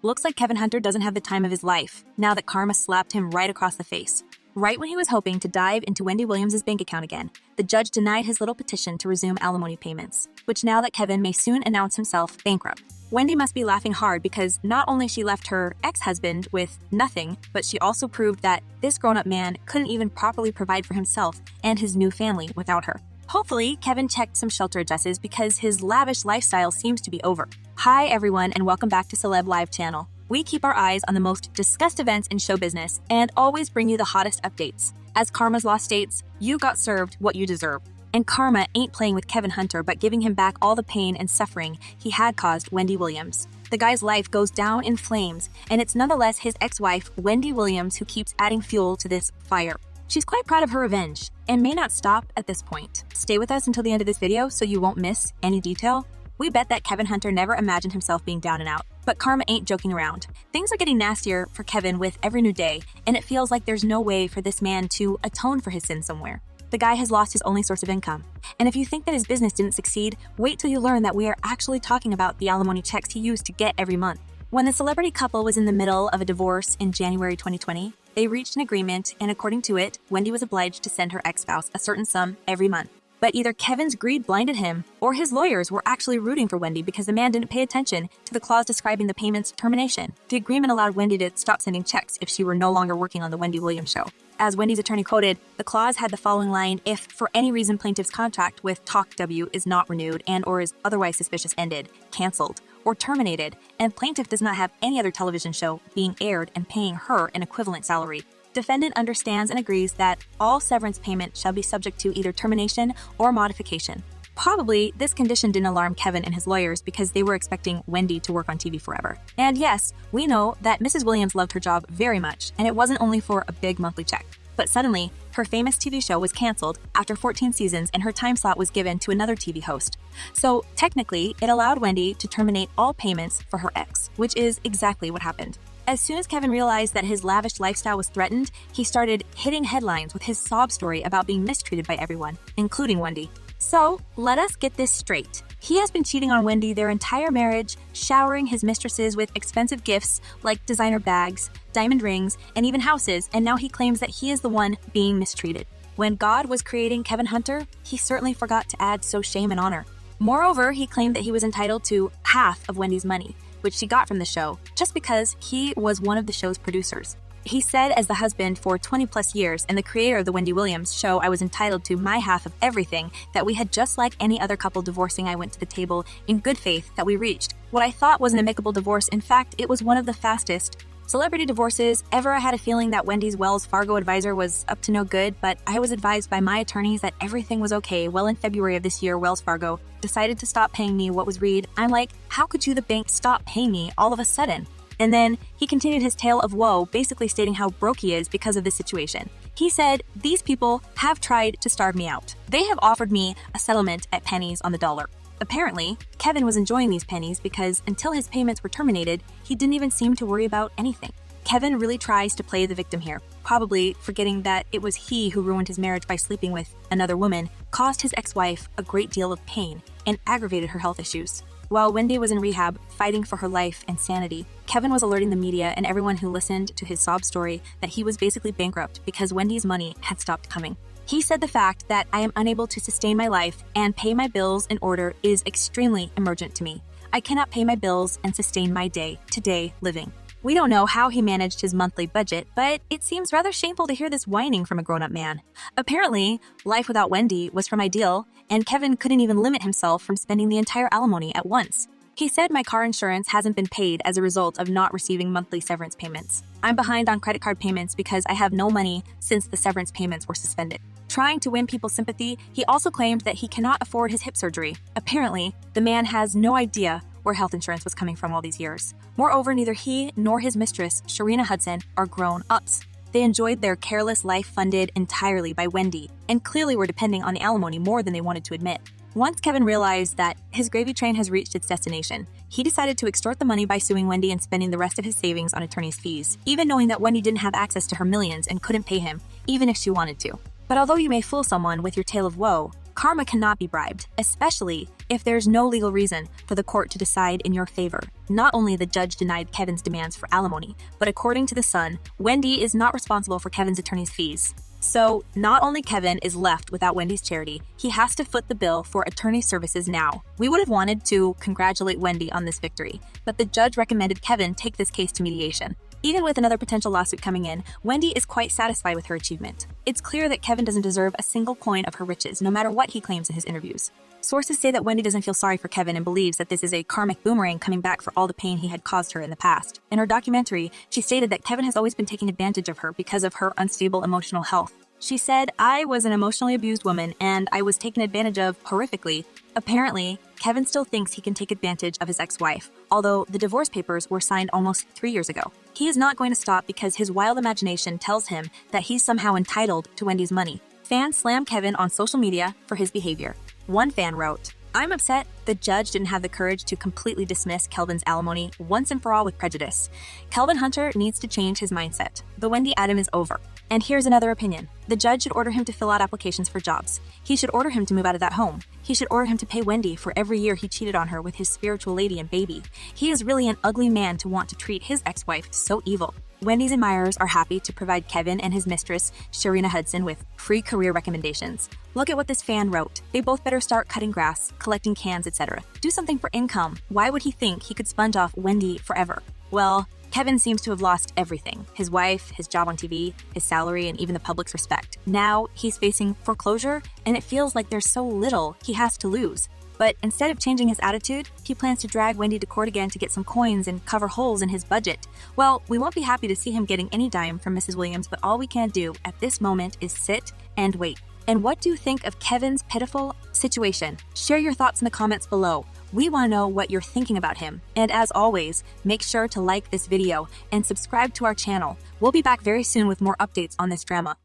Looks like Kevin Hunter doesn't have the time of his life, now that karma slapped him right across the face. Right when he was hoping to dive into Wendy Williams' bank account again, the judge denied his little petition to resume alimony payments, which now that Kevin may soon announce himself bankrupt. Wendy must be laughing hard because not only she left her ex-husband with nothing, but she also proved that this grown-up man couldn't even properly provide for himself and his new family without her. Hopefully, Kevin checked some shelter addresses because his lavish lifestyle seems to be over. Hi everyone and welcome back to Celeb Live channel. We keep our eyes on the most discussed events in show business and always bring you the hottest updates. As Karma's Law states, you got served what you deserve. And karma ain't playing with Kevin Hunter but giving him back all the pain and suffering he had caused Wendy Williams. The guy's life goes down in flames, and it's nonetheless his ex-wife, Wendy Williams, who keeps adding fuel to this fire. She's quite proud of her revenge, and may not stop at this point. Stay with us until the end of this video so you won't miss any detail. We bet that Kevin Hunter never imagined himself being down and out, but karma ain't joking around. Things are getting nastier for Kevin with every new day, and it feels like there's no way for this man to atone for his sin somewhere. The guy has lost his only source of income. And if you think that his business didn't succeed, wait till you learn that we are actually talking about the alimony checks he used to get every month. When the celebrity couple was in the middle of a divorce in January 2020, they reached an agreement, and according to it, Wendy was obliged to send her ex-spouse a certain sum every month. But either Kevin's greed blinded him, or his lawyers were actually rooting for Wendy because the man didn't pay attention to the clause describing the payment's termination. The agreement allowed Wendy to stop sending checks if she were no longer working on the Wendy Williams show. As Wendy's attorney quoted, the clause had the following line: if for any reason plaintiff's contract with Talk W is not renewed and or is otherwise suspicious ended, canceled, or terminated, and plaintiff does not have any other television show being aired and paying her an equivalent salary, defendant understands and agrees that all severance payment shall be subject to either termination or modification. Probably, this condition didn't alarm Kevin and his lawyers because they were expecting Wendy to work on TV forever. And yes, we know that Mrs. Williams loved her job very much, and it wasn't only for a big monthly check. But suddenly, her famous TV show was canceled after 14 seasons and her time slot was given to another TV host. So technically, it allowed Wendy to terminate all payments for her ex, which is exactly what happened. As soon as Kevin realized that his lavish lifestyle was threatened, he started hitting headlines with his sob story about being mistreated by everyone, including Wendy. So, let us get this straight. He has been cheating on Wendy their entire marriage, showering his mistresses with expensive gifts like designer bags, diamond rings, and even houses, and now he claims that he is the one being mistreated. When God was creating Kevin Hunter, he certainly forgot to add so shame and honor. Moreover, he claimed that he was entitled to half of Wendy's money, which she got from the show, just because he was one of the show's producers. He said as the husband for 20 plus years and the creator of the Wendy Williams show, I was entitled to my half of everything, that we had just like any other couple divorcing. I went to the table in good faith that we reached what I thought was an amicable divorce. In fact, it was one of the fastest celebrity divorces ever. I had a feeling that Wendy's Wells Fargo advisor was up to no good, but I was advised by my attorneys that everything was okay. Well, in February of this year, Wells Fargo decided to stop paying me what was read. I'm like, how could you, the bank, stop paying me all of a sudden? And then he continued his tale of woe, basically stating how broke he is because of this situation. He said, these people have tried to starve me out. They have offered me a settlement at pennies on the dollar. Apparently, Kevin was enjoying these pennies because until his payments were terminated, he didn't even seem to worry about anything. Kevin really tries to play the victim here, probably forgetting that it was he who ruined his marriage by sleeping with another woman, caused his ex-wife a great deal of pain, and aggravated her health issues. While Wendy was in rehab, fighting for her life and sanity, Kevin was alerting the media and everyone who listened to his sob story that he was basically bankrupt because Wendy's money had stopped coming. He said the fact that I am unable to sustain my life and pay my bills in order is extremely emergent to me. I cannot pay my bills and sustain my day-to-day living. We don't know how he managed his monthly budget, but it seems rather shameful to hear this whining from a grown-up man. Apparently, life without Wendy was from ideal, and Kevin couldn't even limit himself from spending the entire alimony at once. He said, my car insurance hasn't been paid as a result of not receiving monthly severance payments. I'm behind on credit card payments because I have no money since the severance payments were suspended. Trying to win people's sympathy, he also claimed that he cannot afford his hip surgery. Apparently, the man has no idea where health insurance was coming from all these years. Moreover, neither he nor his mistress, Sharina Hudson, are grown-ups. They enjoyed their careless life funded entirely by Wendy, and clearly were depending on the alimony more than they wanted to admit. Once Kevin realized that his gravy train has reached its destination, he decided to extort the money by suing Wendy and spending the rest of his savings on attorney's fees, even knowing that Wendy didn't have access to her millions and couldn't pay him, even if she wanted to. But although you may fool someone with your tale of woe, karma cannot be bribed, especially if there's no legal reason for the court to decide in your favor. Not only the judge denied Kevin's demands for alimony, but according to The Sun, Wendy is not responsible for Kevin's attorney's fees. So, not only Kevin is left without Wendy's charity, he has to foot the bill for attorney services now. We would have wanted to congratulate Wendy on this victory, but the judge recommended Kevin take this case to mediation. Even with another potential lawsuit coming in, Wendy is quite satisfied with her achievement. It's clear that Kevin doesn't deserve a single coin of her riches, no matter what he claims in his interviews. Sources say that Wendy doesn't feel sorry for Kevin and believes that this is a karmic boomerang coming back for all the pain he had caused her in the past. In her documentary, she stated that Kevin has always been taking advantage of her because of her unstable emotional health. She said, "I was an emotionally abused woman and I was taken advantage of horrifically." Apparently, Kevin still thinks he can take advantage of his ex-wife, although the divorce papers were signed almost 3 years ago. He is not going to stop because his wild imagination tells him that he's somehow entitled to Wendy's money. Fans slam Kevin on social media for his behavior. One fan wrote, "I'm upset the judge didn't have the courage to completely dismiss Kelvin's alimony once and for all with prejudice. Kelvin Hunter needs to change his mindset. The Wendy Adam is over." And here's another opinion. The judge should order him to fill out applications for jobs. He should order him to move out of that home. He should order him to pay Wendy for every year he cheated on her with his spiritual lady and baby. He is really an ugly man to want to treat his ex-wife so evil. Wendy's admirers are happy to provide Kevin and his mistress, Sharina Hudson, with free career recommendations. Look at what this fan wrote. They both better start cutting grass, collecting cans, etc. Do something for income. Why would he think he could sponge off Wendy forever? Well, Kevin seems to have lost everything. His wife, his job on TV, his salary, and even the public's respect. Now he's facing foreclosure, and it feels like there's so little he has to lose. But instead of changing his attitude, he plans to drag Wendy to court again to get some coins and cover holes in his budget. Well, we won't be happy to see him getting any dime from Mrs. Williams, but all we can do at this moment is sit and wait. And what do you think of Kevin's pitiful situation? Share your thoughts in the comments below. We want to know what you're thinking about him. And as always, make sure to like this video and subscribe to our channel. We'll be back very soon with more updates on this drama.